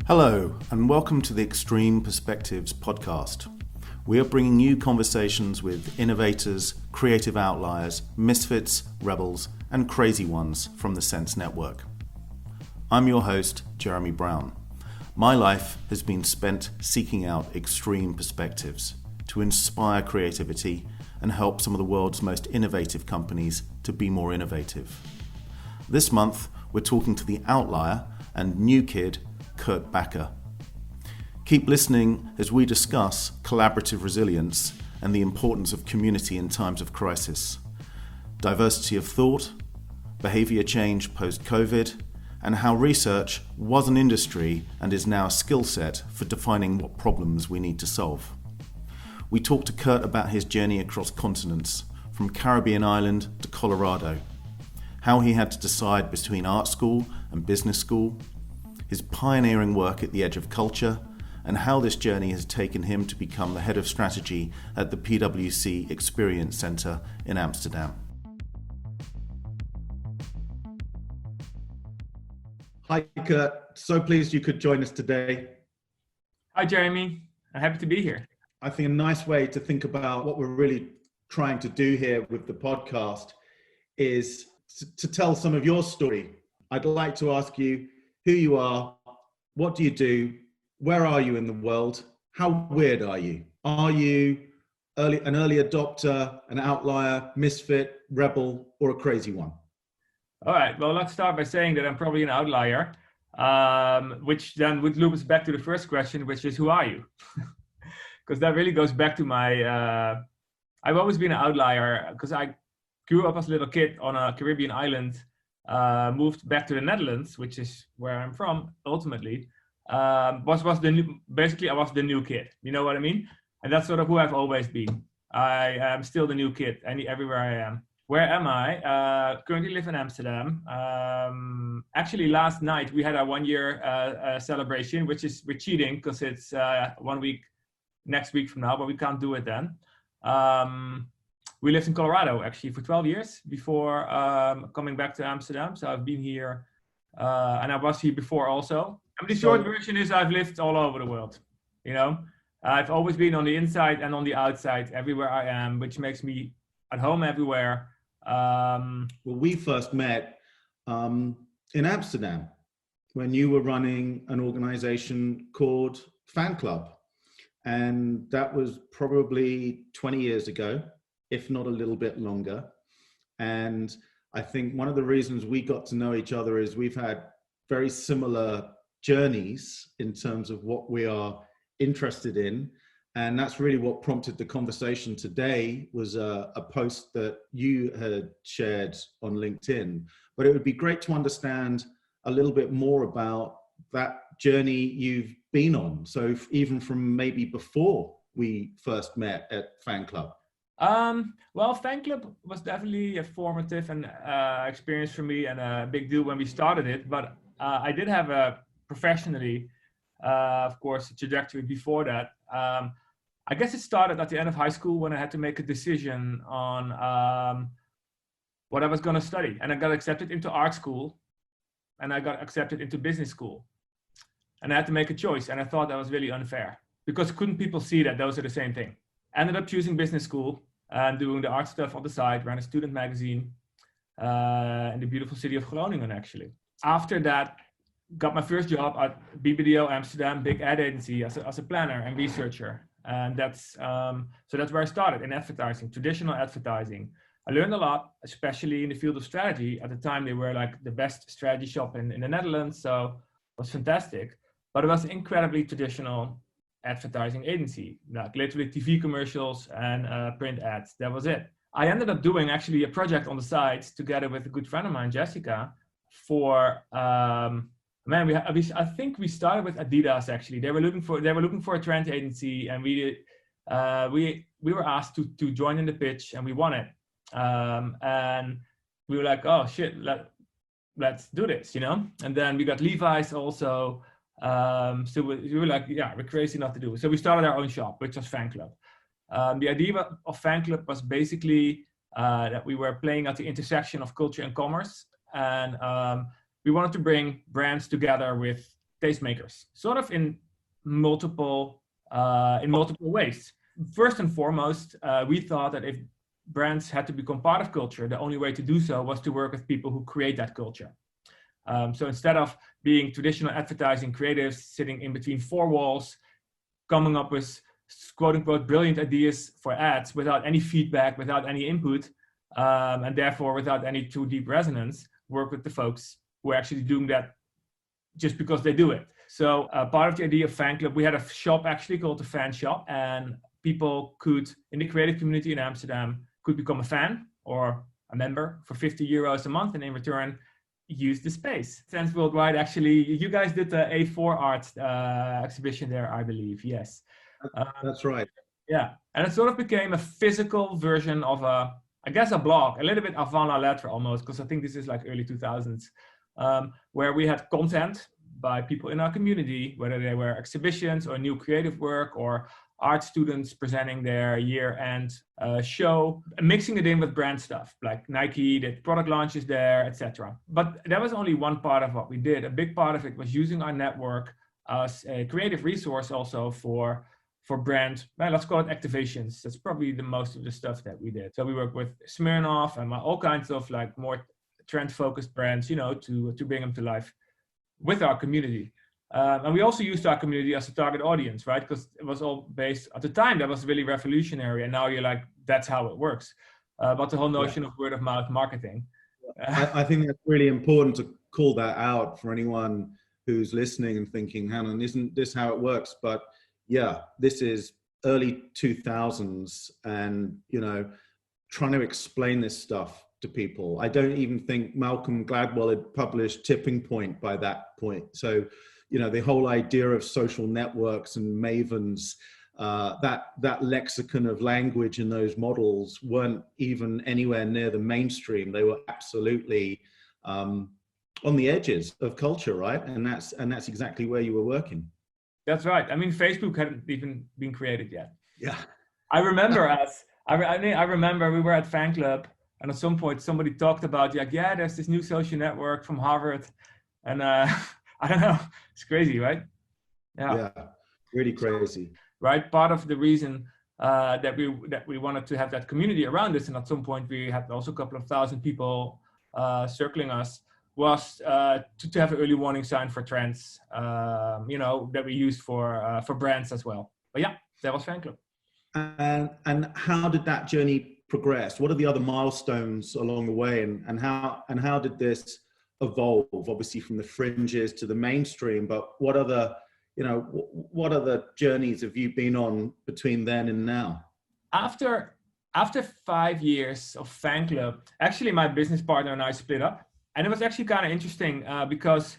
Hello, and welcome to the Extreme Perspectives podcast. We are bringing you conversations with innovators, creative outliers, misfits, rebels, and crazy ones from the Sense Network. I'm your host, Jeremy Brown. My life has been spent seeking out extreme perspectives to inspire creativity and help some of the world's most innovative companies to be more innovative. This month, we're talking to the outlier and new kid, Kurt Backer. Keep listening as we discuss collaborative resilience and the importance of community in times of crisis, diversity of thought, behavior change post-COVID, and how research was an industry and is now a skill set for defining what problems we need to solve. We talked to Kurt about his journey across continents, from Caribbean island to Colorado, how he had to decide between art school and business school, his pioneering work at the edge of culture, and how this journey has taken him to become the head of strategy at the PwC Experience Center in Amsterdam. Hi, Kurt. So pleased you could join us today. Hi, Jeremy. I'm happy to be here. I think a nice way to think about what we're really trying to do here with the podcast is to tell some of your story. I'd like to ask you who you are, what do you do, where are you in the world, how weird are you? Are you an early adopter, an outlier, misfit, rebel, or a crazy one? All right, well, let's start by saying that I'm probably an outlier, which then would loop us back to the first question, which is, who are you? Because that really goes back to I've always been an outlier because I grew up as a little kid on a Caribbean island, moved back to the Netherlands, which is where I'm from ultimately. I was the new kid, you know what I mean? And that's sort of who I've always been. I am still the new kid everywhere I am. Where am I? Currently live in Amsterdam. Actually, last night we had our 1 year celebration, we're cheating because it's 1 week next week from now, but we can't do it then. We lived in Colorado actually for 12 years before coming back to Amsterdam. So I've been here and I was here before also. I mean, the short version is I've lived all over the world, you know. I've always been on the inside and on the outside, everywhere I am, which makes me at home everywhere. Well, we first met in Amsterdam when you were running an organization called Fan Club. And that was probably 20 years ago, if not a little bit longer. And I think one of the reasons we got to know each other is we've had very similar journeys in terms of what we are interested in. And that's really what prompted the conversation today was a post that you had shared on LinkedIn. But it would be great to understand a little bit more about that journey you've been on. So even from maybe before we first met at Fan Club. Well, Fan Club was definitely a formative and experience for me and a big deal when we started it. But I did have a professionally, of course, a trajectory before that. I guess it started at the end of high school when I had to make a decision on what I was going to study. And I got accepted into art school and I got accepted into business school. And I had to make a choice. And I thought that was really unfair because couldn't people see that those are the same thing? Ended up choosing business school and doing the art stuff on the side, ran a student magazine in the beautiful city of Groningen, actually. After that, got my first job at BBDO Amsterdam, big ad agency as a planner and researcher. And that's where I started in advertising, traditional advertising. I learned a lot, especially in the field of strategy. At the time, they were like the best strategy shop in the Netherlands. So it was fantastic. But it was incredibly traditional advertising agency, like literally TV commercials and print ads. That was it. I ended up doing actually a project on the side together with a good friend of mine, Jessica, for I think we started with Adidas actually. They were looking for a trend agency, and we were asked to join in the pitch, and we won it. And we were like, oh shit, let's do this, you know. And then we got Levi's also. So we were like, yeah, we're crazy enough to do it. So we started our own shop, which was Fan Club. The idea of Fan Club was basically that we were playing at the intersection of culture and commerce, and we wanted to bring brands together with tastemakers, sort of in multiple ways. First and foremost, we thought that if brands had to become part of culture, the only way to do so was to work with people who create that culture. So instead of being traditional advertising creatives sitting in between four walls, coming up with quote unquote brilliant ideas for ads without any feedback, without any input, and therefore without any too deep resonance, work with the folks who are actually doing that just because they do it. So part of the idea of Fan Club, we had a shop actually called the Fan Shop, and people could, in the creative community in Amsterdam, could become a fan or a member for €50 a month, and in return use the space. Sense Worldwide, actually, you guys did the A4 art exhibition there, I believe. Yes. That's right. Yeah, and it sort of became a physical version of a blog, a little bit avant la lettre almost, because I think this is like early 2000s, where we had content by people in our community, whether they were exhibitions or new creative work or art students presenting their year-end show, mixing it in with brand stuff, like Nike did product launches there, etc. But that was only one part of what we did. A big part of it was using our network as a creative resource also for brand, well, let's call it activations. That's probably the most of the stuff that we did. So we work with Smirnoff and all kinds of like more trend-focused brands, to bring them to life with our community. And we also used our community as a target audience, right? Because it was all based, at the time, that was really revolutionary. And now you're like, that's how it works. But the whole notion of word of mouth marketing. I think that's really important to call that out for anyone who's listening and thinking, hang on, isn't this how it works? But yeah, this is early 2000s and, trying to explain this stuff to people. I don't even think Malcolm Gladwell had published Tipping Point by that point. So, the whole idea of social networks and mavens, that lexicon of language in those models weren't even anywhere near the mainstream. They were absolutely on the edges of culture, right? And that's exactly where you were working. That's right. I mean, Facebook hadn't even been created yet. Yeah. I remember I remember we were at Fan Club, and at some point somebody talked about, there's this new social network from Harvard, and I don't know, it's crazy, right? Yeah, really crazy. Right. Part of the reason that we wanted to have that community around us, and at some point we had also a couple of thousand people circling us, was to have an early warning sign for trends, that we used for brands as well. But yeah, that was Fan Club. And how did that journey progress? What are the other milestones along the way, and how did this evolve? Obviously from the fringes to the mainstream, but what other journeys have you been on between then and now? After 5 years of Fan Club, actually my business partner and I split up. And it was actually kind of interesting because,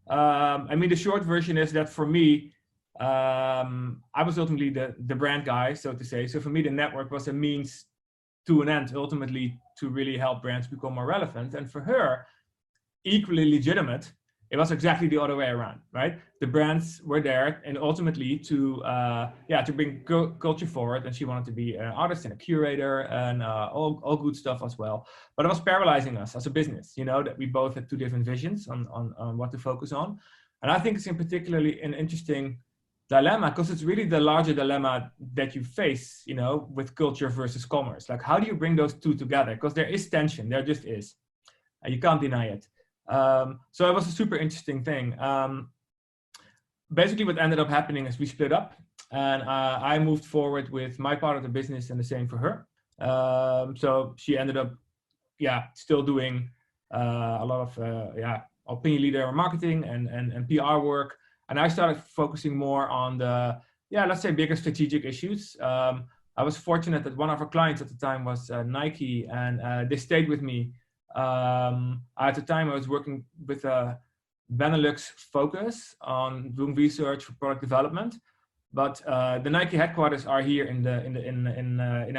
the short version is that for me, I was ultimately the brand guy, so to say. So for me, the network was a means to an end, ultimately to really help brands become more relevant. And for her, equally legitimate, it was exactly the other way around, right? The brands were there and ultimately to bring culture forward, and she wanted to be an artist and a curator and all good stuff as well. But it was paralyzing us as a business, that we both had two different visions on what to focus on. And I think it's in particularly an interesting dilemma, because it's really the larger dilemma that you face, with culture versus commerce. Like, how do you bring those two together? Because there is tension, there just is. You can't deny it. So it was a super interesting thing. Basically what ended up happening is we split up, and I moved forward with my part of the business, and the same for her. So she ended up, still doing a lot of opinion leader marketing and PR work. And I started focusing more on the, let's say, bigger strategic issues. I was fortunate that one of our clients at the time was Nike, and they stayed with me. At the time, I was working with a Benelux focus on doing research for product development, but the Nike headquarters are here in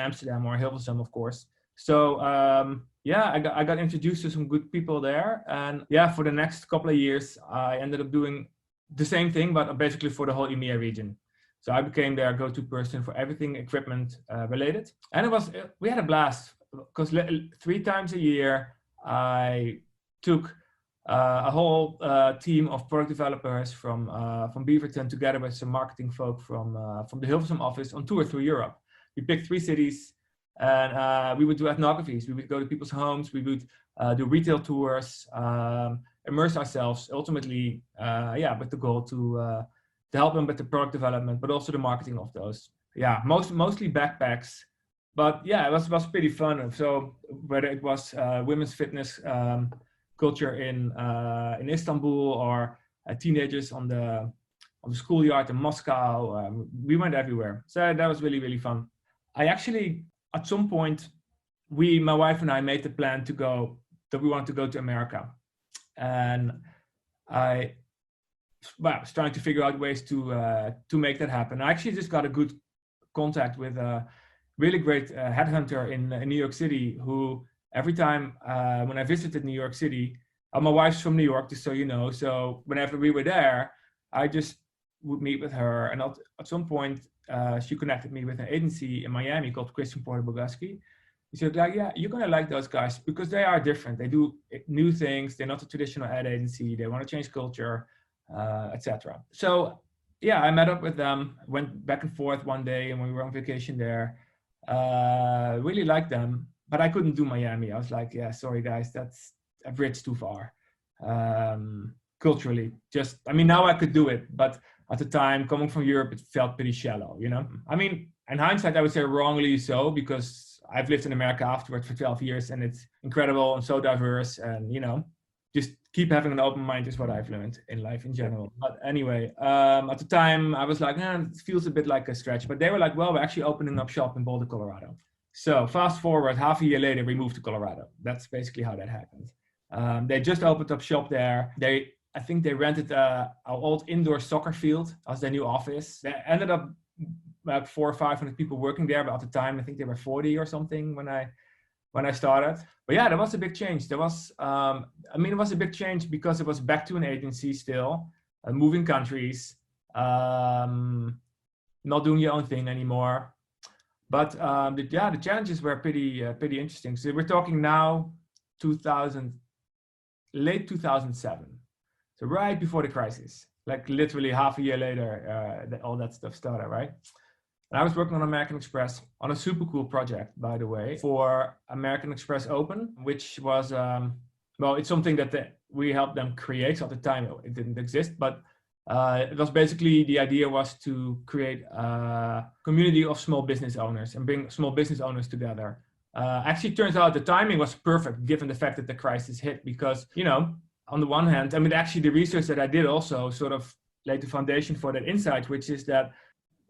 Amsterdam, or Hilversum, of course. So I got introduced to some good people there, and for the next couple of years, I ended up doing the same thing, but basically for the whole EMEA region. So I became their go-to person for everything equipment related, and we had a blast, because 3 times a year I took a whole team of product developers from Beaverton, together with some marketing folk from the Hilversum office, on tour through Europe. We picked 3 cities, and we would do ethnographies. We would go to people's homes. We would do retail tours, immerse ourselves. Ultimately, with the goal to help them with the product development, but also the marketing of those. Yeah, mostly backpacks. But yeah, it was pretty fun. So whether it was women's fitness culture in Istanbul, or teenagers on the schoolyard in Moscow, we went everywhere. So that was really, really fun. I actually, at some point, my wife and I made the plan that we wanted to go to America. And I was trying to figure out ways to make that happen. I actually just got a good contact with a really great headhunter in New York City, who every time when I visited New York City, my wife's from New York, just so you know. So whenever we were there, I just would meet with her. And at some point, she connected me with an agency in Miami called Christian Porter Bogaski. He said, like, yeah, you're gonna like those guys because they are different. They do new things. They're not a traditional ad agency. They want to change culture, etc. So yeah, I met up with them, went back and forth one day, and when we were on vacation there, really liked them. But I couldn't do Miami. I was like, yeah, sorry guys, that's a bridge too far. Culturally, now I could do it, but at the time, coming from Europe, it felt pretty shallow, you know? I mean, in hindsight, I would say wrongly so, because I've lived in America afterwards for 12 years and it's incredible and so diverse, and, you know, just keep having an open mind is what I've learned in life in general. But anyway, at the time I was like, it feels a bit like a stretch, but they were like, well, we're actually opening up shop in Boulder, Colorado. So fast forward, half a year later, we moved to Colorado. That's basically how that happened. They just opened up shop there. I think they rented our old indoor soccer field as their new office. They ended up about 400 or 500 people working there, but at the time, I think they were 40 or something when I started. But yeah, there was a big change. It was a big change because it was back to an agency still, moving countries, not doing your own thing anymore. But the challenges were pretty interesting. So we're talking now late 2007. So right before the crisis, like literally half a year later, all that stuff started, right? And I was working on American Express on a super cool project, by the way, for American Express Open, which was, it's something that we helped them create. So at the time, it didn't exist, but it was basically, the idea was to create a community of small business owners and bring small business owners together. Actually, turns out the timing was perfect given the fact that the crisis hit, because, you know, on the one hand, actually the research that I did also sort of laid the foundation for that insight, which is that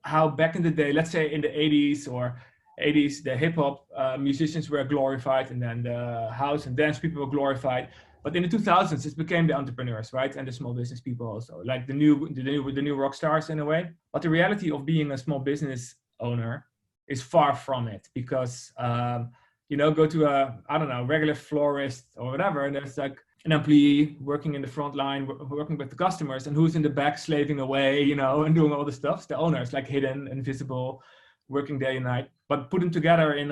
how back in the day, let's say in the 80s, the hip hop musicians were glorified, and then the house and dance people were glorified. But in the 2000s, it became the entrepreneurs, right? And the small business people also, like the new rock stars in a way. But the reality of being a small business owner is far from it, because, go to a regular florist or whatever, and there's like an employee working in the front line, working with the customers, and who's in the back slaving away, and doing all the stuff. The owners, like hidden, invisible, working day and night. But put them together in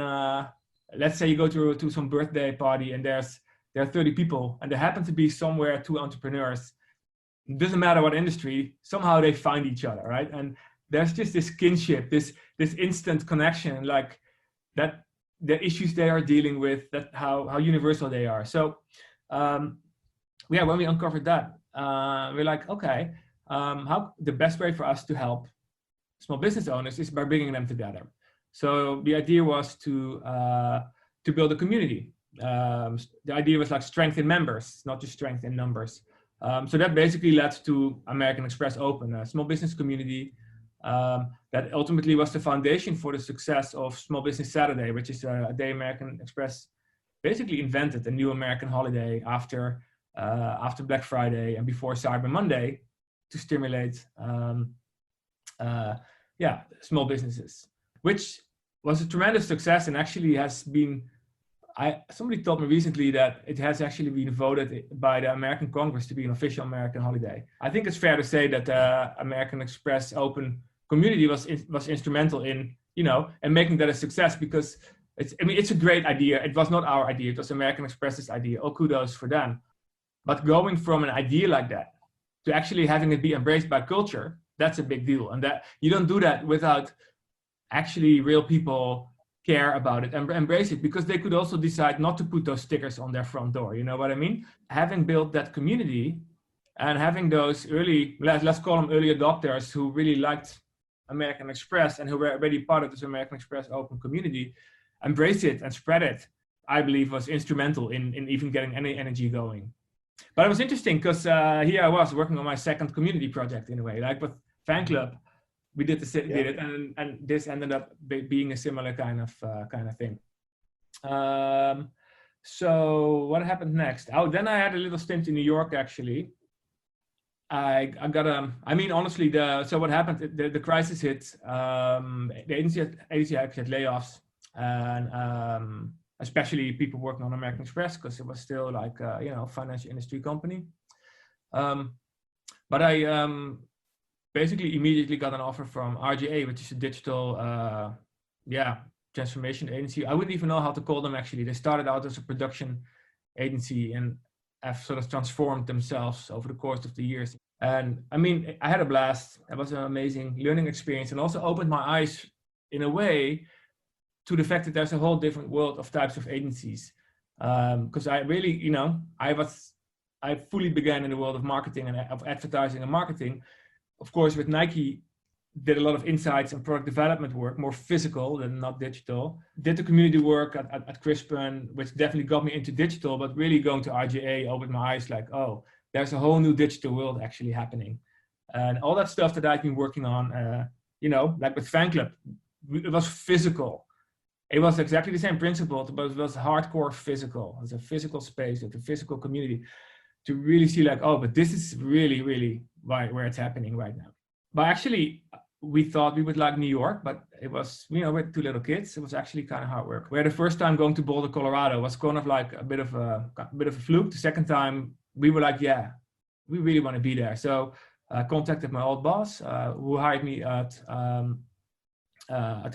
let's say you go to some birthday party and there are 30 people, and there happen to be somewhere 2 entrepreneurs. It doesn't matter what industry, somehow they find each other, right? And there's just this kinship, this instant connection, like that the issues they are dealing with, that how universal they are. So when we uncovered that, we're like, okay, how the best way for us to help small business owners is by bringing them together. So the idea was to build a community. The idea was like strength in members, not just strength in numbers. So that basically led to American Express Open, a small business community that ultimately was the foundation for the success of Small Business Saturday, which is a day American Express basically invented, a new American holiday after Black Friday and before Cyber Monday, to stimulate small businesses, which was a tremendous success, and actually has been, somebody told me recently that it has actually been voted by the American Congress to be an official American holiday. I think it's fair to say that the American Express Open community was instrumental in, and making that a success, because it's a great idea. It was not our idea, it was American Express's idea. All kudos for them. But going from an idea like that to actually having it be embraced by culture, that's a big deal. And that you don't do that without actually real people care about it and embrace it, because they could also decide not to put those stickers on their front door. You know what I mean? Having built that community and having those early, let's call them early adopters who really liked American Express and who were already part of this American Express open community, embrace it and spread it, I believe was instrumental in even getting any energy going. But it was interesting because here I was working on my second community project in a way, like with Fan Club. We did it, and this ended up being a similar kind of thing. So what happened next? Oh, then I had a little stint in New York actually. I got I mean, honestly, so what happened? The crisis hit. The agency actually had layoffs, and especially people working on American Express, because it was still like financial industry company. But I basically immediately got an offer from RGA, which is a digital transformation agency. I wouldn't even know how to call them actually. They started out as a production agency and have sort of transformed themselves over the course of the years. And I mean, I had a blast. It was an amazing learning experience, and also opened my eyes in a way to the fact that there's a whole different world of types of agencies. Because I really, I fully began in the world of marketing and of advertising and marketing. Of course, with Nike, did a lot of insights and product development work, more physical than not digital. Did the community work at Crispin, which definitely got me into digital, but really going to RGA opened my eyes like, oh, there's a whole new digital world actually happening. And all that stuff that I've been working on, like with Fan Club, it was physical. It was exactly the same principle, but it was hardcore physical. It's a physical space, it's a physical community to really see like, oh, but this is really, really where it's happening right now. But actually, we thought we would like New York, but it was, with 2 little kids, it was actually kind of hard work. Where the first time going to Boulder, Colorado was kind of like a bit of a fluke. The second time, we were like, yeah, we really want to be there. So I contacted my old boss, who hired me at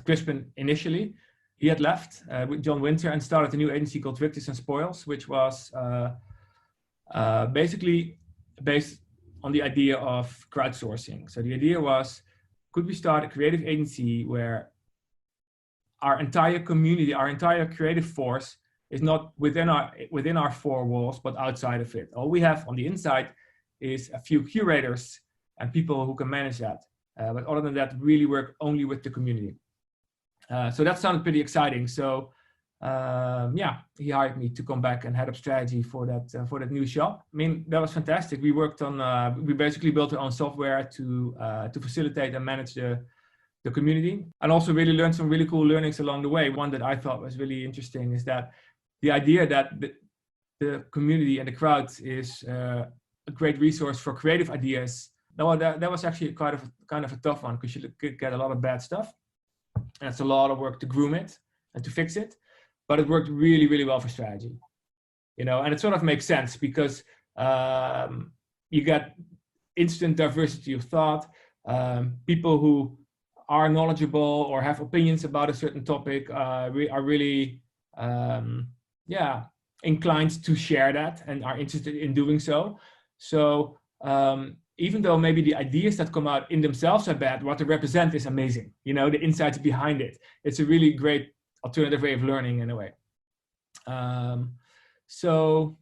Crispin initially. He had left with John Winter and started a new agency called Victus and Spoils, which was basically based on the idea of crowdsourcing. So the idea was, could we start a creative agency where our entire community, our entire creative force is not within our 4 walls, but outside of it. All we have on the inside is a few curators and people who can manage that. But other than that, really work only with the community. So that sounded pretty exciting. So he hired me to come back and head up strategy for that new shop. I mean, that was fantastic. We worked on, we basically built our own software to facilitate and manage the community, and also really learned some really cool learnings along the way. One that I thought was really interesting is that the idea that the community and the crowd is a great resource for creative ideas. That was actually kind of a tough one, because you could get a lot of bad stuff, and it's a lot of work to groom it and to fix it. But it worked really, really well for strategy, and it sort of makes sense because you get instant diversity of thought. People who are knowledgeable or have opinions about a certain topic are really, inclined to share that and are interested in doing so. So even though maybe the ideas that come out in themselves are bad, what they represent is amazing. The insights behind it. It's a really great alternative way of learning in a way. So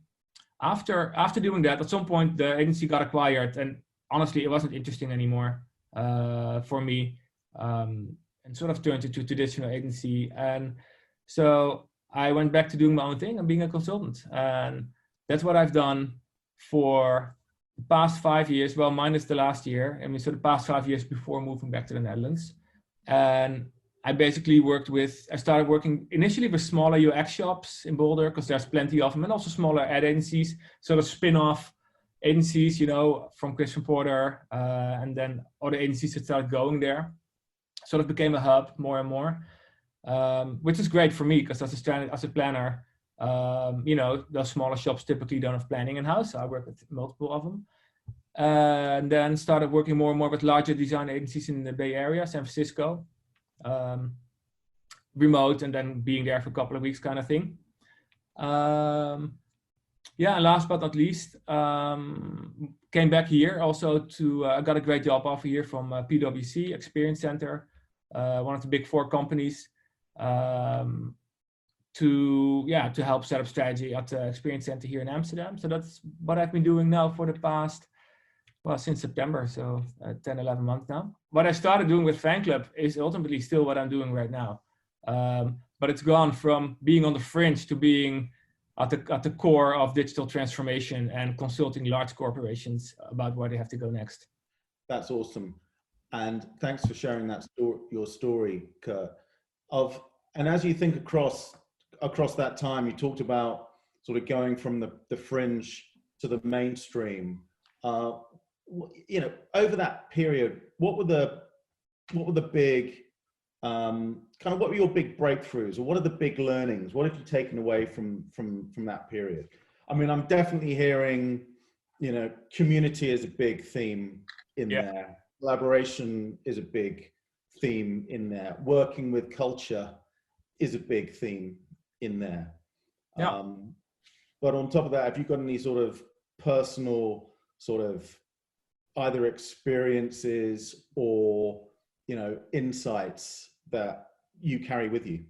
after doing that, at some point the agency got acquired, and honestly it wasn't interesting anymore for me, and sort of turned into a traditional agency. And so I went back to doing my own thing and being a consultant, and that's what I've done for the past 5 years, well, minus the last year. I mean, so the past 5 years before moving back to the Netherlands. And I basically I started working initially with smaller UX shops in Boulder, because there's plenty of them, and also smaller ad agencies, sort of spin-off agencies, from Crispin Porter, and then other agencies that started going there. Sort of became a hub more and more, which is great for me, because as a planner, those smaller shops typically don't have planning in-house. So I work with multiple of them. And then started working more and more with larger design agencies in the Bay Area, San Francisco. Remote, and then being there for a couple of weeks kind of thing. Yeah, and last but not least, came back here also to, I got a great job offer here from PwC Experience Center, one of the big four companies, to help set up strategy at the Experience Center here in Amsterdam. So that's what I've been doing now for the past, well, since September, so 10, 11 months now. What I started doing with Fanclub is ultimately still what I'm doing right now. But it's gone from being on the fringe to being at the core of digital transformation and consulting large corporations about where they have to go next. That's awesome. And thanks for sharing that your story, Kurt. And as you think across that time, you talked about sort of going from the fringe to the mainstream. You know, over that period, what were the big what were your big breakthroughs, or what are the big learnings? What have you taken away from that period? I mean, I'm definitely hearing, you know, community is a big theme in there. Collaboration is a big theme in there. Working with culture is a big theme in there. Yeah. But on top of that, have you got any sort of personal sort of either experiences or, you know, insights that you carry with you?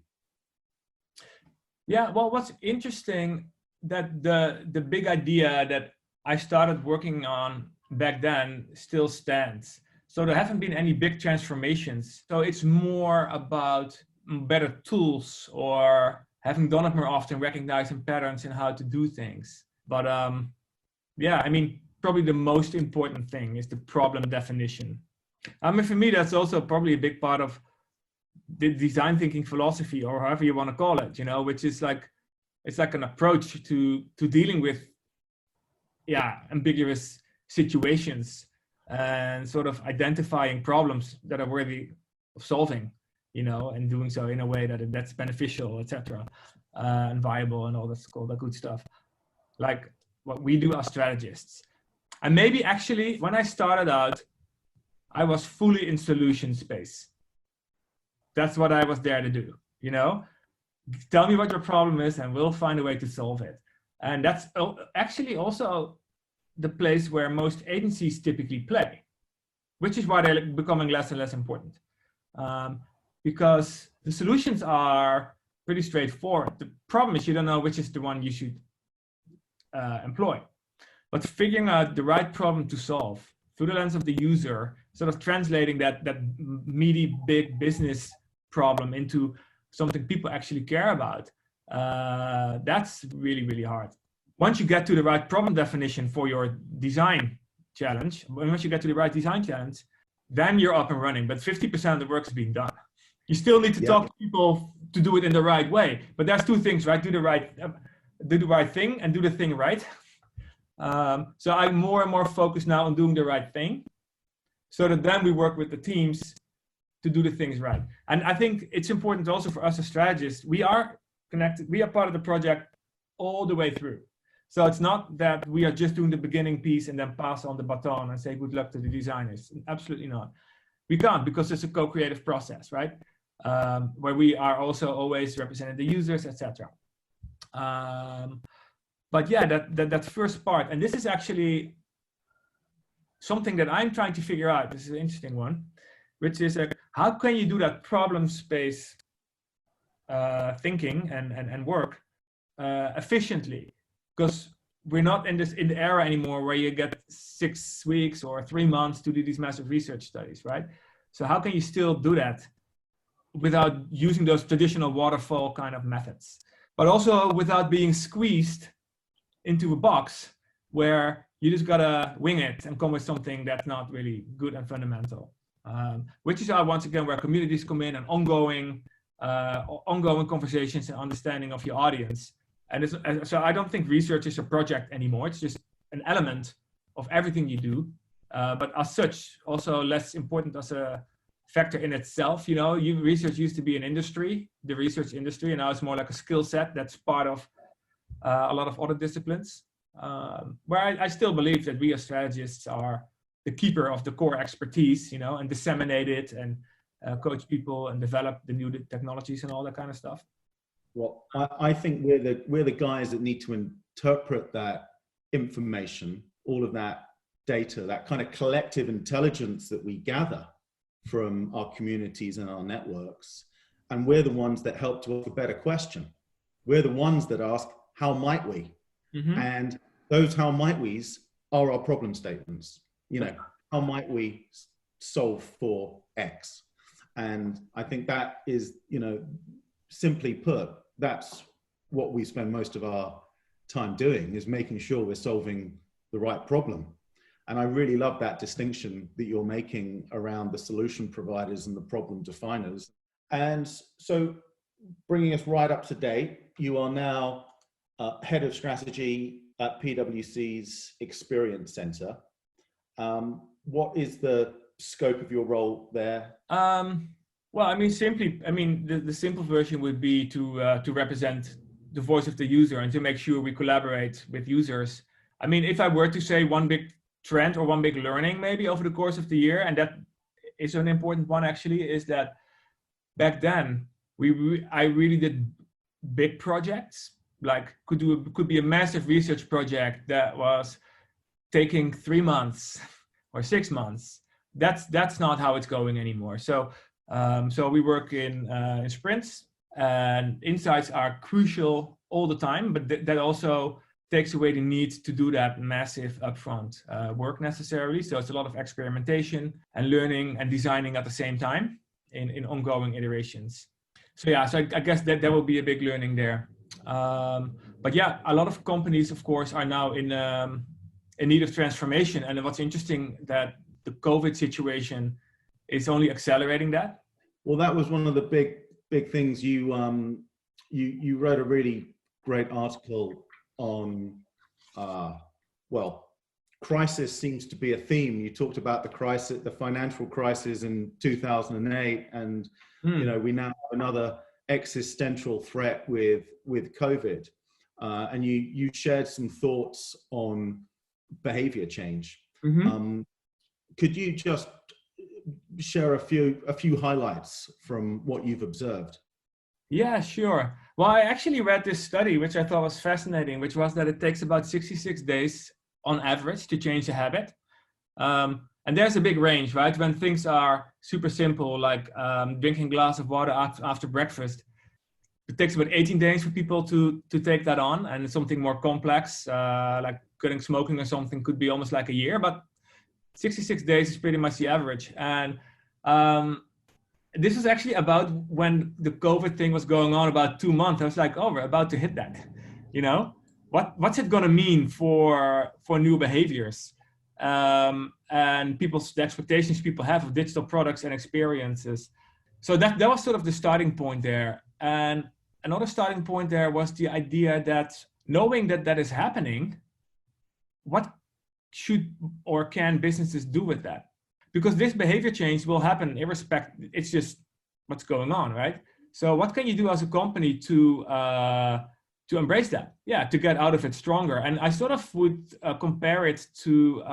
Yeah, well, what's interesting that the big idea that I started working on back then still stands. So there haven't been any big transformations. So it's more about better tools or having done it more often, recognizing patterns in how to do things. But yeah, I mean, probably the most important thing is the problem definition. I mean, for me, that's also probably a big part of the design thinking philosophy, or however you want to call it, you know, which is like, it's like an approach to dealing with, ambiguous situations and sort of identifying problems that are worthy of solving, you know, and doing so in a way that's beneficial, etc., and viable, and all that good stuff. Like what we do as strategists. And maybe actually, when I started out, I was fully in solution space. That's what I was there to do, you know? Tell me what your problem is and we'll find a way to solve it. And that's actually also the place where most agencies typically play, which is why they're becoming less and less important. Because the solutions are pretty straightforward. The problem is you don't know which is the one you should employ. But figuring out the right problem to solve through the lens of the user, sort of translating that meaty big business problem into something people actually care about, that's really, really hard. Once you get to the right problem definition for your design challenge, once you get to the right design challenge, then you're up and running, but 50% of the work is being done. You still need to talk to people to do it in the right way, but there's two things, right? Do the right thing and do the thing right. So I'm more and more focused now on doing the right thing, so that then we work with the teams to do the things right. And I think it's important also for us as strategists, we are connected, we are part of the project all the way through. So it's not that we are just doing the beginning piece and then pass on the baton and say good luck to the designers. Absolutely not. We can't, because it's a co-creative process, right? Where we are also always representing the users, etc. But yeah, that first part, and this is actually something that I'm trying to figure out. This is an interesting one, which is how can you do that problem space thinking and work efficiently? Because we're not in the era anymore where you get 6 weeks or 3 months to do these massive research studies, right? So how can you still do that without using those traditional waterfall kind of methods, but also without being squeezed into a box where you just gotta wing it and come with something that's not really good and fundamental, which is once again where communities come in and ongoing conversations and understanding of your audience. And so I don't think research is a project anymore. It's just an element of everything you do, but as such, also less important as a factor in itself. You know, research used to be an industry, the research industry, and now it's more like a skill set that's part of a lot of other disciplines, where I still believe that we as strategists are the keeper of the core expertise, you know, and disseminate it and coach people and develop the new technologies and all that kind of stuff. Well, I think we're the guys that need to interpret that information, all of that data, that kind of collective intelligence that we gather from our communities and our networks. And we're the ones that help to ask a better question. We're the ones that ask, how might we? Mm-hmm. And those how might we's are our problem statements. You know, how might we solve for X? And I think that is, you know, simply put, that's what we spend most of our time doing, is making sure we're solving the right problem. And I really love that distinction that you're making around the solution providers and the problem definers. And so bringing us right up to date, you are now head of strategy at PwC's Experience Center. What is the scope of your role there? Well, I mean, the simple version would be to represent the voice of the user and to make sure we collaborate with users. I mean, if I were to say one big trend or one big learning maybe over the course of the year, and that is an important one actually, is that back then I really did big projects, like could be a massive research project that was taking 3 months or 6 months. That's not how it's going anymore. So we work in sprints, and insights are crucial all the time, but that also takes away the need to do that massive upfront work necessarily. So it's a lot of experimentation and learning and designing at the same time in ongoing iterations. So yeah, so I guess that will be a big learning there. But yeah, a lot of companies, of course, are now in need of transformation. And what's interesting that the COVID situation is only accelerating that. Well, that was one of the big things. You wrote a really great article on, crisis seems to be a theme. You talked about the financial crisis in 2008, and you know, we now have another existential threat with COVID. And you shared some thoughts on behavior change. Mm-hmm. Could you just share a few highlights from what you've observed? Yeah, sure. Well, I actually read this study, which I thought was fascinating, which was that it takes about 66 days on average to change a habit. And there's a big range, right? When things are super simple, like drinking a glass of water after breakfast, it takes about 18 days for people to take that on. And something more complex, like quitting smoking or something, could be almost like a year. But 66 days is pretty much the average. And this is actually about when the COVID thing was going on, about 2 months. I was like, oh, we're about to hit that. You know, what's it going to mean for new behaviors? And the expectations people have of digital products and experiences. So that was sort of the starting point there. And another starting point there was the idea that knowing that is happening, what should or can businesses do with that? Because this behavior change will happen irrespective. It's just what's going on, right? So what can you do as a company to embrace that? Yeah, to get out of it stronger. And I sort of would compare it to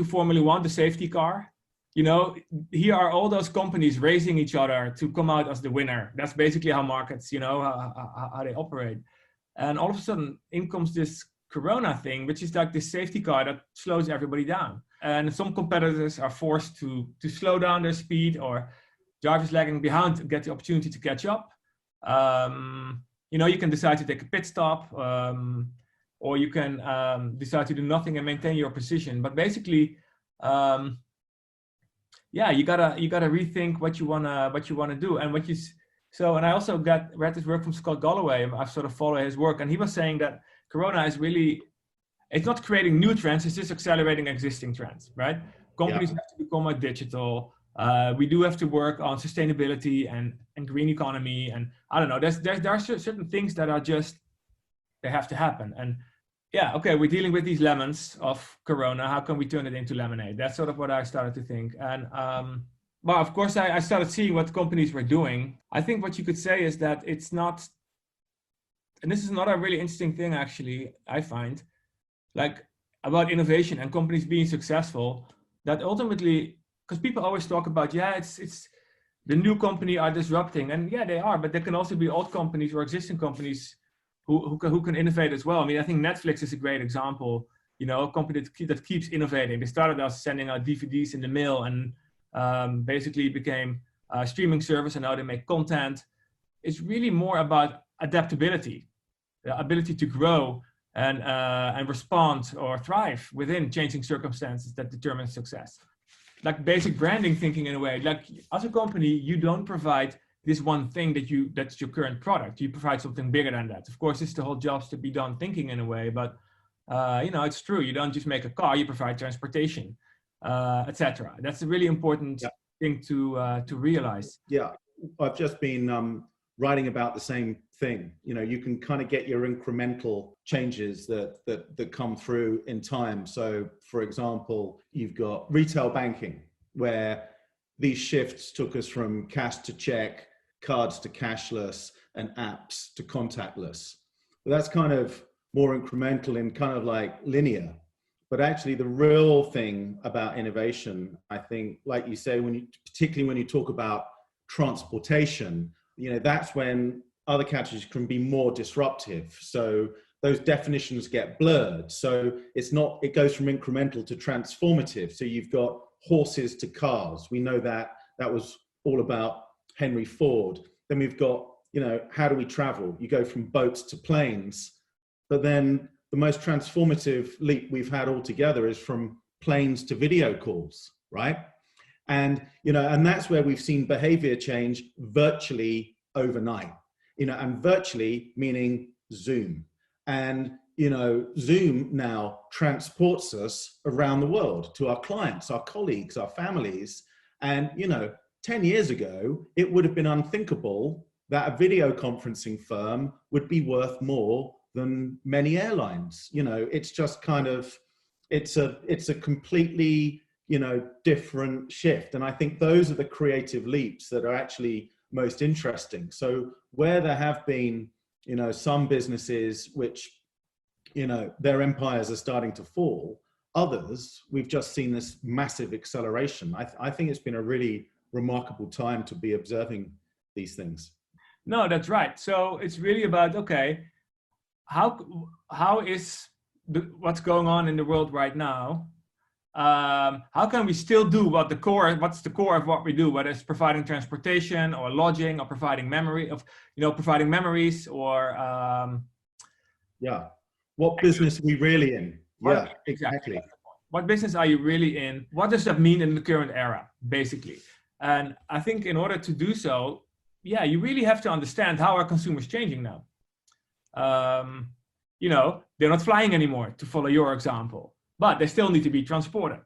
Formula One, the safety car. You know, here are all those companies racing each other to come out as the winner. That's basically how markets, you know, how they operate. And all of a sudden, in comes this Corona thing, which is like this safety car that slows everybody down. And some competitors are forced to slow down their speed, or drivers lagging behind to get the opportunity to catch up. You know, you can decide to take a pit stop, or you can decide to do nothing and maintain your position. But basically, yeah, you gotta rethink what you wanna do, and and I also read this work from Scott Galloway. I've sort of followed his work, and he was saying that Corona is really, it's not creating new trends, it's just accelerating existing trends, right? Companies have to become more digital. We do have to work on sustainability and green economy, and I don't know, there are certain things that are just, they have to happen. And yeah, okay, we're dealing with these lemons of Corona, how can we turn it into lemonade? That's sort of what I started to think. And well, of course, I started seeing what companies were doing. I think what you could say is that it's not, and this is another really interesting thing actually, I find, like about innovation and companies being successful, that ultimately, because people always talk about, yeah, it's the new company are disrupting, and yeah, they are, but there can also be old companies or existing companies who can innovate as well. I mean, I think Netflix is a great example. You know, a company that keeps innovating. They started out sending out DVDs in the mail, and basically became a streaming service, and now they make content. It's really more about adaptability, the ability to grow and respond or thrive within changing circumstances that determine success. Like basic branding thinking in a way. Like as a company, you don't provide this one thing that's your current product. You provide something bigger than that. Of course, it's the whole jobs to be done thinking in a way, but you know, it's true. You don't just make a car, you provide transportation, etc. That's a really important thing to realize. Yeah, I've just been writing about the same thing. You know, you can kind of get your incremental changes that come through in time. So, for example, you've got retail banking, where these shifts took us from cash to check, cards to cashless, and apps to contactless. But that's kind of more incremental and kind of like linear. But actually, the real thing about innovation, I think, like you say, particularly when you talk about transportation, you know, that's when other categories can be more disruptive. So those definitions get blurred. So it goes from incremental to transformative. So you've got horses to cars. We know that was all about Henry Ford. Then we've got, you know, how do we travel? You go from boats to planes. But then the most transformative leap we've had altogether is from planes to video calls, right? And, you know, and that's where we've seen behavior change virtually overnight, you know, and virtually meaning Zoom. And, you know, Zoom now transports us around the world to our clients, our colleagues, our families. And, you know, 10 years ago, it would have been unthinkable that a video conferencing firm would be worth more than many airlines. You know, it's just kind of, it's a completely, you know, different shift. And I think those are the creative leaps that are actually most interesting. So where there have been, you know, some businesses which, you know, their empires are starting to fall, others, we've just seen this massive acceleration. I think it's been a really remarkable time to be observing these things. No, that's right. So it's really about, okay, how is what's going on in the world right now? How can we still do what's the core of what we do, whether it's providing transportation or lodging or providing providing memories or what business are we really in? Yeah, exactly. What business are you really in? What does that mean in the current era, basically? And I think in order to do so, you really have to understand how are consumers changing now. You know, they're not flying anymore, to follow your example, but they still need to be transported.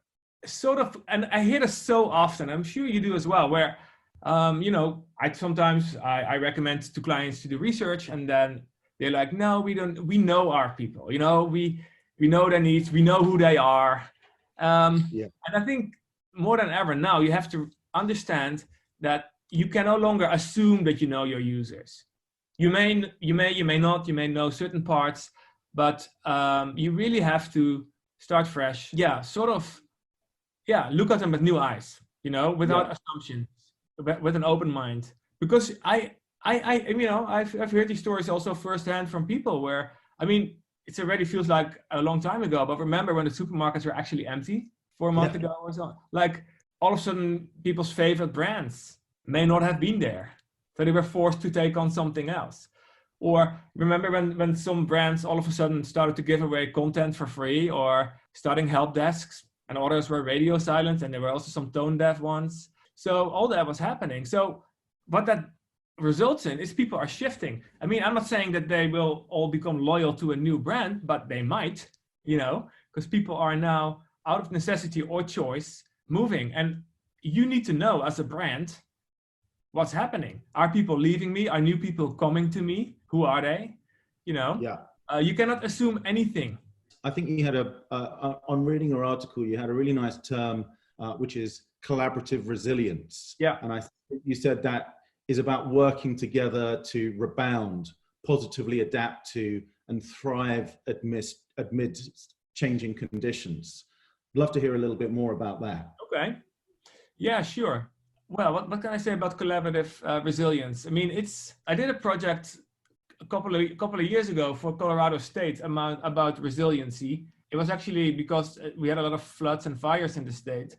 Sort of, and I hear this so often, I'm sure you do as well, where, you know, I recommend to clients to do research, and then they're like, no, we know our people, you know, we know their needs, we know who they are. And I think more than ever now, you have to understand that you can no longer assume that you know your users. You may not, you may know certain parts, but you really have to start fresh. Look at them with new eyes, you know, without assumptions, with an open mind. Because I've heard these stories also firsthand from people where, I mean, it already feels like a long time ago, but remember when the supermarkets were actually empty 4 months ago or so? Like all of a sudden people's favorite brands may not have been there. So they were forced to take on something else. Or remember when some brands all of a sudden started to give away content for free, or starting help desks, and others were radio silent, and there were also some tone deaf ones. So all that was happening. So what that results in is people are shifting. I mean, I'm not saying that they will all become loyal to a new brand, but they might, you know, because people are now out of necessity or choice moving. And you need to know as a brand, what's happening? Are people leaving me? Are new people coming to me? Who are they? You know, you cannot assume anything. I think you had on reading your article, you had a really nice term, which is collaborative resilience. Yeah. And I think you said that is about working together to rebound, positively adapt to, and thrive amid changing conditions. I'd love to hear a little bit more about that. Okay. Yeah, sure. Well, what can I say about collaborative resilience? I mean, I did a project a couple of years ago for Colorado State about resiliency. It was actually because we had a lot of floods and fires in the state,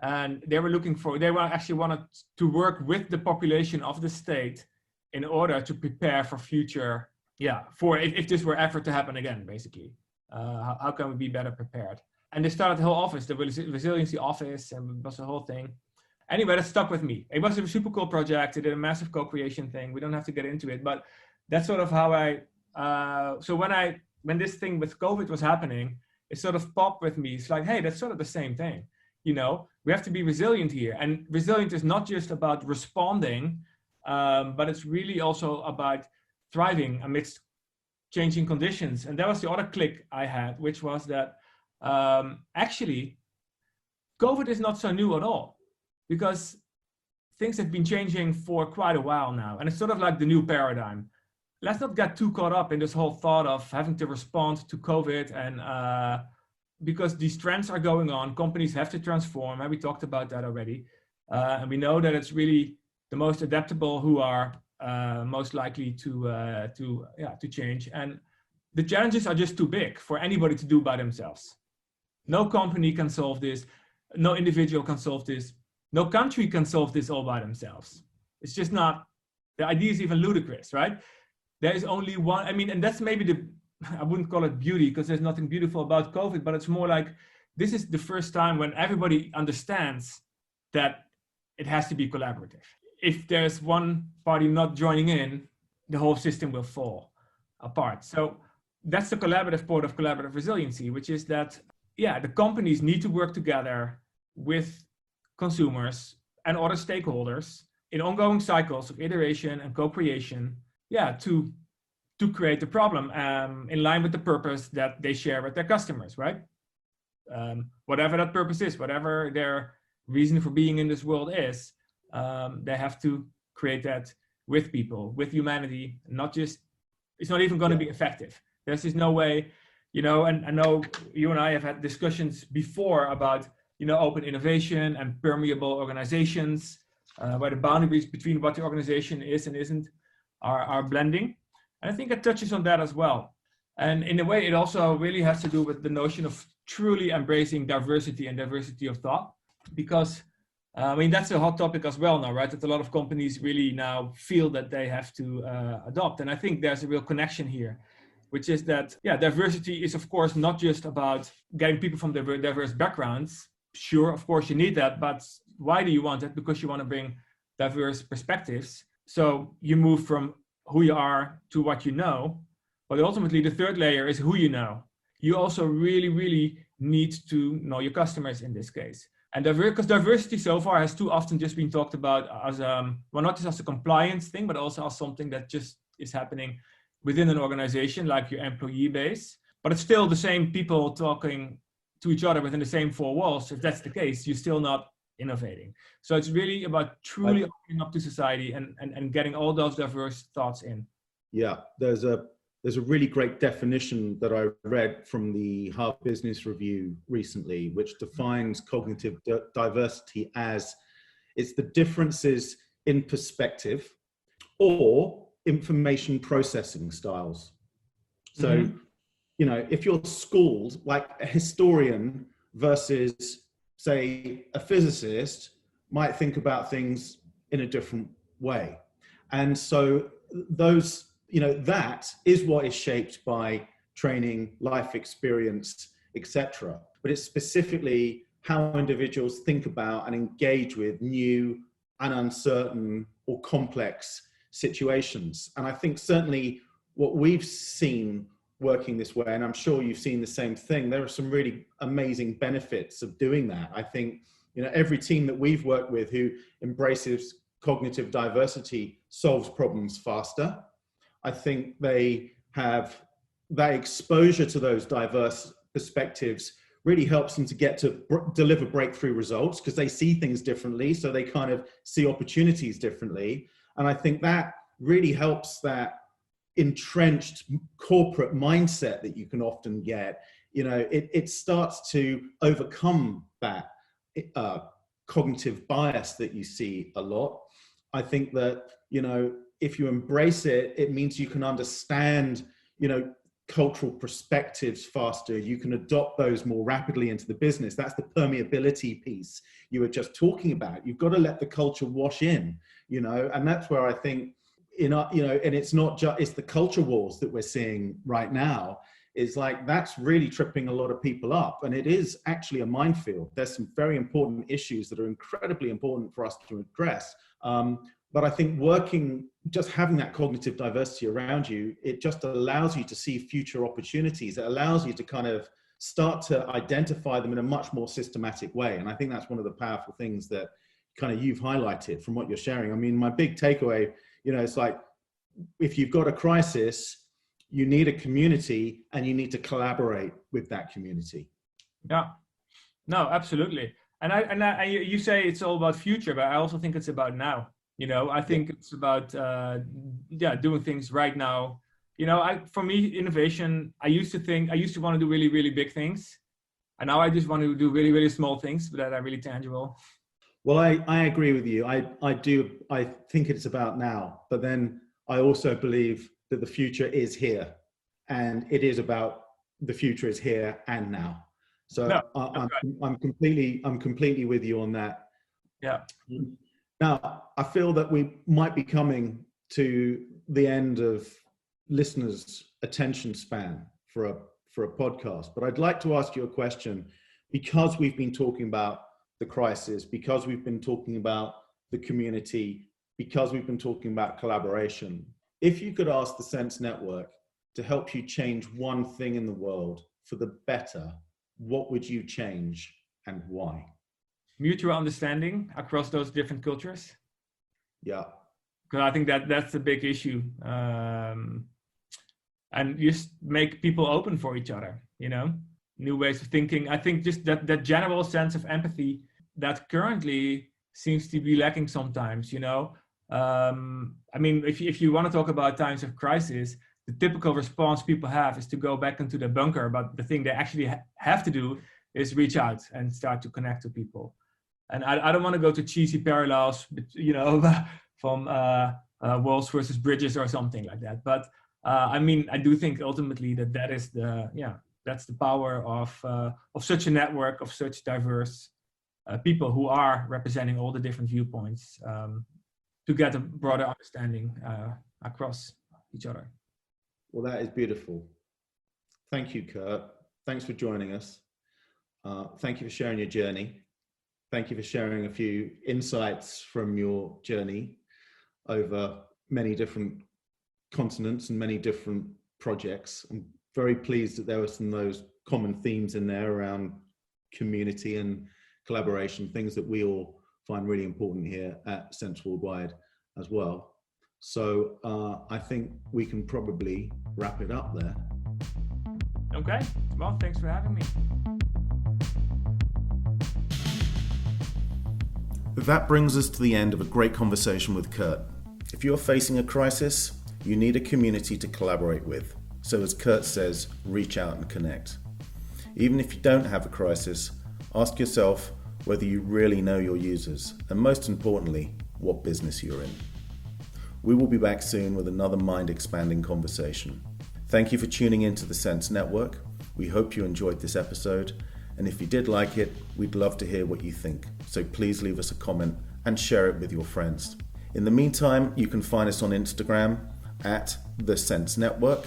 and they actually wanted to work with the population of the state in order to prepare for future, for if this were ever to happen again, basically. How can we be better prepared? And they started the whole office, the resiliency office, and it was the whole thing. Anyway, that stuck with me. It was a super cool project. They did a massive co-creation thing. We don't have to get into it, but that's sort of how so when this thing with COVID was happening, it sort of popped with me. It's like, hey, that's sort of the same thing. We have to be resilient here. And resilient is not just about responding, but it's really also about thriving amidst changing conditions. And that was the other click I had, which was that actually, COVID is not so new at all, because things have been changing for quite a while now. And it's sort of like the new paradigm. Let's not get too caught up in this whole thought of having to respond to COVID, and because these trends are going on, companies have to transform, and we talked about that already. And we know that it's really the most adaptable who are most likely to change. And the challenges are just too big for anybody to do by themselves. No company can solve this. No individual can solve this. No country can solve this all by themselves. It's just not, the idea is even ludicrous, right? There is only one, and that's maybe I wouldn't call it beauty, because there's nothing beautiful about COVID, but it's more like, this is the first time when everybody understands that it has to be collaborative. If there's one party not joining in, the whole system will fall apart. So that's the collaborative part of collaborative resiliency, which is that, the companies need to work together with consumers and other stakeholders in ongoing cycles of iteration and co-creation, to create the problem in line with the purpose that they share with their customers, right? Whatever that purpose is, whatever their reason for being in this world is, they have to create that with people, with humanity, it's not even going to be effective. There's just no way, and I know you and I have had discussions before about, open innovation and permeable organizations, where the boundaries between what the organization is and isn't are blending. And I think it touches on that as well. And in a way, it also really has to do with the notion of truly embracing diversity and diversity of thought, because that's a hot topic as well now, right? That a lot of companies really now feel that they have to adopt. And I think there's a real connection here, which is that, diversity is, of course, not just about getting people from diverse backgrounds. Sure, of course, you need that, but why do you want it? Because you want to bring diverse perspectives. So you move from who you are to what you know, but ultimately the third layer is who you know. You also really, really need to know your customers in this case. And because diversity so far has too often just been talked about as, not just as a compliance thing, but also as something that just is happening within an organization, like your employee base. But it's still the same people talking to each other within the same four walls. If that's the case, you're still not innovating. So it's really about truly opening up to society and getting all those diverse thoughts in. Yeah, there's a really great definition that I read from the Harvard Business Review recently, which defines cognitive diversity as it's the differences in perspective or information processing styles. So, if you're schooled, like a historian versus, say, a physicist might think about things in a different way. And so those, that is what is shaped by training, life experience, etc. But it's specifically how individuals think about and engage with new and uncertain or complex situations. And I think certainly what we've seen working this way, and I'm sure you've seen the same thing, there are some really amazing benefits of doing that. I think, every team that we've worked with who embraces cognitive diversity solves problems faster. I think they have that exposure to those diverse perspectives really helps them to get to deliver breakthrough results because they see things differently. So they kind of see opportunities differently. And I think that really helps that entrenched corporate mindset that you can often get. It starts to overcome that cognitive bias that you see a lot. I think that, you know, if you embrace it, it means you can understand, you know, cultural perspectives faster. You can adopt those more rapidly into the business. That's the permeability piece you were just talking about. You've got to let the culture wash in, you know, and that's where I think, you know, and it's not just, it's the culture wars that we're seeing right now. Is like, that's really tripping a lot of people up. And it is actually a minefield. There's some very important issues that are incredibly important for us to address. But I think just having that cognitive diversity around you, it just allows you to see future opportunities. It allows you to kind of start to identify them in a much more systematic way. And I think that's one of the powerful things that kind of you've highlighted from what you're sharing. I mean, my big takeaway, you know, it's like, if you've got a crisis, you need a community and you need to collaborate with that community. Yeah, no, absolutely. And you say it's all about future, but I also think it's about now. You know, I think it's about, doing things right now. You know, for me, innovation, I used to want to do really, really big things. And now I just want to do really, really small things that are really tangible. Well, I agree with you. I think it's about now, but then I also believe that the future is here, and it is about the future is here and now. So no, I'm completely with you on that. Yeah. Now, I feel that we might be coming to the end of listeners' attention span for a podcast, but I'd like to ask you a question, because we've been talking about the crisis, because we've been talking about the community, because we've been talking about collaboration. If you could ask the Sense Network to help you change one thing in the world for the better, what would you change and why? Mutual understanding across those different cultures. Yeah. Because I think that's a big issue. And just make people open for each other, you know, new ways of thinking. I think just that general sense of empathy that currently seems to be lacking sometimes, you know. I mean, if you want to talk about times of crisis, the typical response people have is to go back into the bunker. But the thing they actually have to do is reach out and start to connect to people. And I don't want to go to cheesy parallels, you know, from walls versus bridges or something like that. But I mean, I do think ultimately that is that's the power of such a network of such diverse people who are representing all the different viewpoints to get a broader understanding across each other. Well, that is beautiful. Thank you, Kurt. Thanks for joining us. Thank you for sharing your journey. Thank you for sharing a few insights from your journey over many different continents and many different projects. I'm very pleased that there were some of those common themes in there around community and collaboration, things that we all find really important here at Sense Worldwide as well. So I think we can probably wrap it up there. Okay, well, thanks for having me. That brings us to the end of a great conversation with Kurt. If you're facing a crisis, you need a community to collaborate with. So as Kurt says, reach out and connect. Even if you don't have a crisis, ask yourself whether you really know your users, and most importantly, what business you're in. We will be back soon with another mind-expanding conversation. Thank you for tuning into the Sense Network. We hope you enjoyed this episode, and if you did like it, we'd love to hear what you think. So please leave us a comment and share it with your friends. In the meantime, you can find us on Instagram at The Sense Network.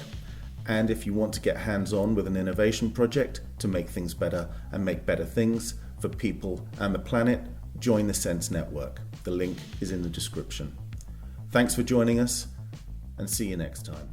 And if you want to get hands-on with an innovation project to make things better and make better things for people and the planet, join the Sense Network. The link is in the description. Thanks for joining us, and see you next time.